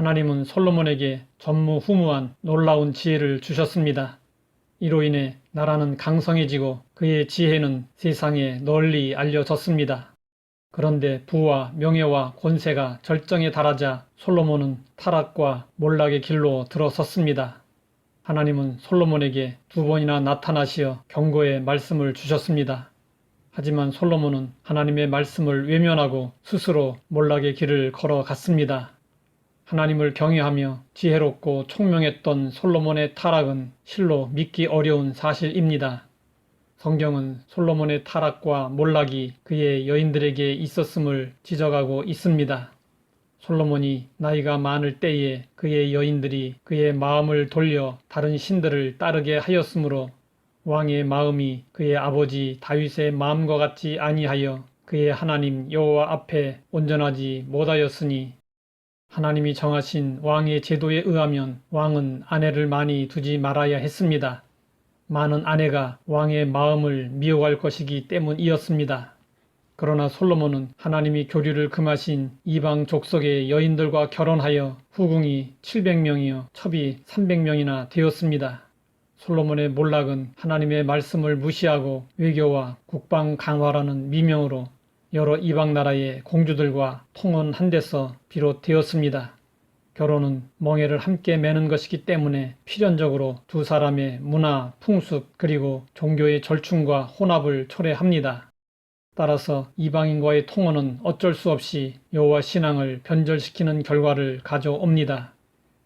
하나님은 솔로몬에게 전무후무한 놀라운 지혜를 주셨습니다. 이로 인해 나라는 강성해지고 그의 지혜는 세상에 널리 알려졌습니다. 그런데 부와 명예와 권세가 절정에 달하자 솔로몬은 타락과 몰락의 길로 들어섰습니다. 하나님은 솔로몬에게 2번이나 나타나시어 경고의 말씀을 주셨습니다. 하지만 솔로몬은 하나님의 말씀을 외면하고 스스로 몰락의 길을 걸어갔습니다. 하나님을 경외하며 지혜롭고 총명했던 솔로몬의 타락은 실로 믿기 어려운 사실입니다. 성경은 솔로몬의 타락과 몰락이 그의 여인들에게 있었음을 지적하고 있습니다. 솔로몬이 나이가 많을 때에 그의 여인들이 그의 마음을 돌려 다른 신들을 따르게 하였으므로 왕의 마음이 그의 아버지 다윗의 마음과 같지 아니하여 그의 하나님 여호와 앞에 온전하지 못하였으니 하나님이 정하신 왕의 제도에 의하면 왕은 아내를 많이 두지 말아야 했습니다. 많은 아내가 왕의 마음을 미워할 것이기 때문이었습니다. 그러나 솔로몬은 하나님이 교류를 금하신 이방 족속의 여인들과 결혼하여 후궁이 700명이요 첩이 300명이나 되었습니다. 솔로몬의 몰락은 하나님의 말씀을 무시하고 외교와 국방 강화라는 미명으로 여러 이방 나라의 공주들과 통혼한 데서 비롯되었습니다. 결혼은 멍에를 함께 매는 것이기 때문에 필연적으로 두 사람의 문화, 풍습 그리고 종교의 절충과 혼합을 초래합니다. 따라서 이방인과의 통혼은 어쩔 수 없이 여호와 신앙을 변절시키는 결과를 가져옵니다.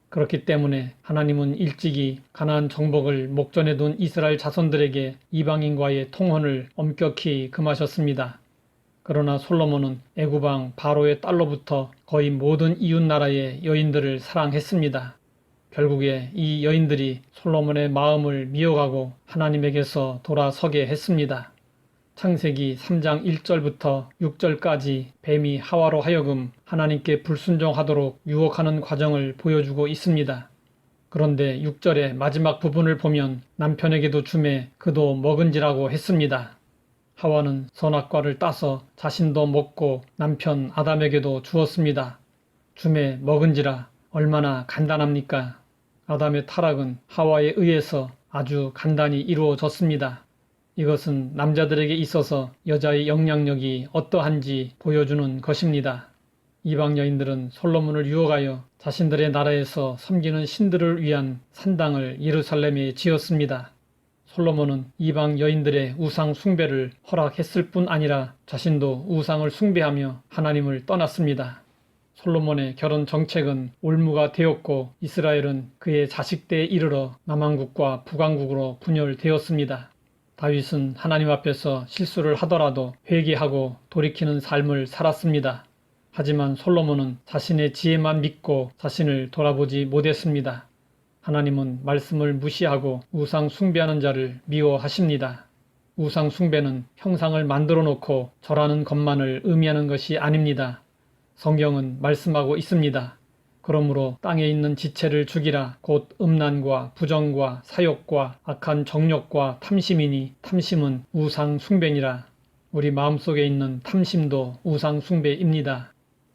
그렇기 때문에 하나님은 일찍이 가나안 정복을 목전에 둔 이스라엘 자손들에게 이방인과의 통혼을 엄격히 금하셨습니다. 그러나 솔로몬은 애굽왕 바로의 딸로부터 거의 모든 이웃나라의 여인들을 사랑했습니다. 결국에 이 여인들이 솔로몬의 마음을 미워하고 하나님에게서 돌아서게 했습니다. 창세기 3장 1절부터 6절까지 뱀이 하와로 하여금 하나님께 불순종하도록 유혹하는 과정을 보여주고 있습니다. 그런데 6절의 마지막 부분을 보면 남편에게도 주매 그도 먹은지라고 했습니다. 하와는 선악과를 따서 자신도 먹고 남편 아담에게도 주었습니다. 주매 먹은지라 얼마나 간단합니까? 아담의 타락은 하와에 의해서 아주 간단히 이루어졌습니다. 이것은 남자들에게 있어서 여자의 영향력이 어떠한지 보여주는 것입니다. 이방 여인들은 솔로몬을 유혹하여 자신들의 나라에서 섬기는 신들을 위한 산당을 예루살렘에 지었습니다. 솔로몬은 이방 여인들의 우상 숭배를 허락했을 뿐 아니라 자신도 우상을 숭배하며 하나님을 떠났습니다. 솔로몬의 결혼 정책은 올무가 되었고 이스라엘은 그의 자식 때에 이르러 남왕국과 북왕국으로 분열되었습니다. 다윗은 하나님 앞에서 실수를 하더라도 회개하고 돌이키는 삶을 살았습니다. 하지만 솔로몬은 자신의 지혜만 믿고 자신을 돌아보지 못했습니다. 하나님은 말씀을 무시하고 우상 숭배하는 자를 미워하십니다. 우상 숭배는 형상을 만들어 놓고 절하는 것만을 의미하는 것이 아닙니다. 성경은 말씀하고 있습니다. 그러므로 땅에 있는 지체를 죽이라 곧 음란과 부정과 사욕과 악한 정욕과 탐심이니 탐심은 우상 숭배니라. 우리 마음속에 있는 탐심도 우상 숭배입니다.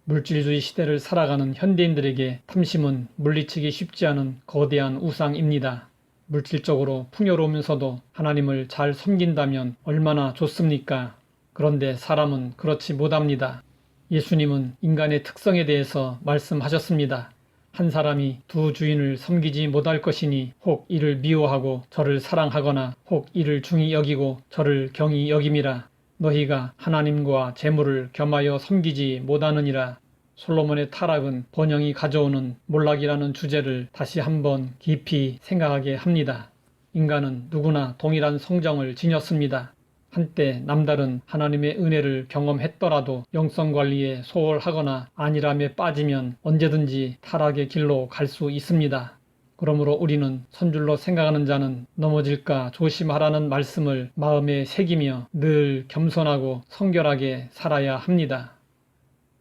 물질주의 시대를 살아가는 현대인들에게 탐심은 물리치기 쉽지 않은 거대한 우상입니다. 물질적으로 풍요로우면서도 하나님을 잘 섬긴다면 얼마나 좋습니까? 그런데 사람은 그렇지 못합니다. 예수님은 인간의 특성에 대해서 말씀하셨습니다. 한 사람이 두 주인을 섬기지 못할 것이니 혹 이를 미워하고 저를 사랑하거나 혹 이를 중히 여기고 저를 경히 여김이라. 너희가 하나님과 재물을 겸하여 섬기지 못하느니라. 솔로몬의 타락은 번영이 가져오는 몰락이라는 주제를 다시 한번 깊이 생각하게 합니다. 인간은 누구나 동일한 성정을 지녔습니다. 한때 남다른 하나님의 은혜를 경험했더라도 영성관리에 소홀하거나 안일함에 빠지면 언제든지 타락의 길로 갈 수 있습니다. 그러므로 우리는 선줄로 생각하는 자는 넘어질까 조심하라는 말씀을 마음에 새기며 늘 겸손하고 성결하게 살아야 합니다.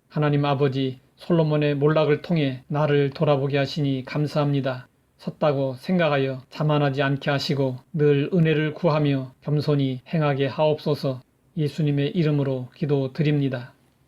하나님 아버지, 솔로몬의 몰락을 통해 나를 돌아보게 하시니 감사합니다. 섰다고 생각하여 자만하지 않게 하시고 늘 은혜를 구하며 겸손히 행하게 하옵소서. 예수님의 이름으로 기도드립니다.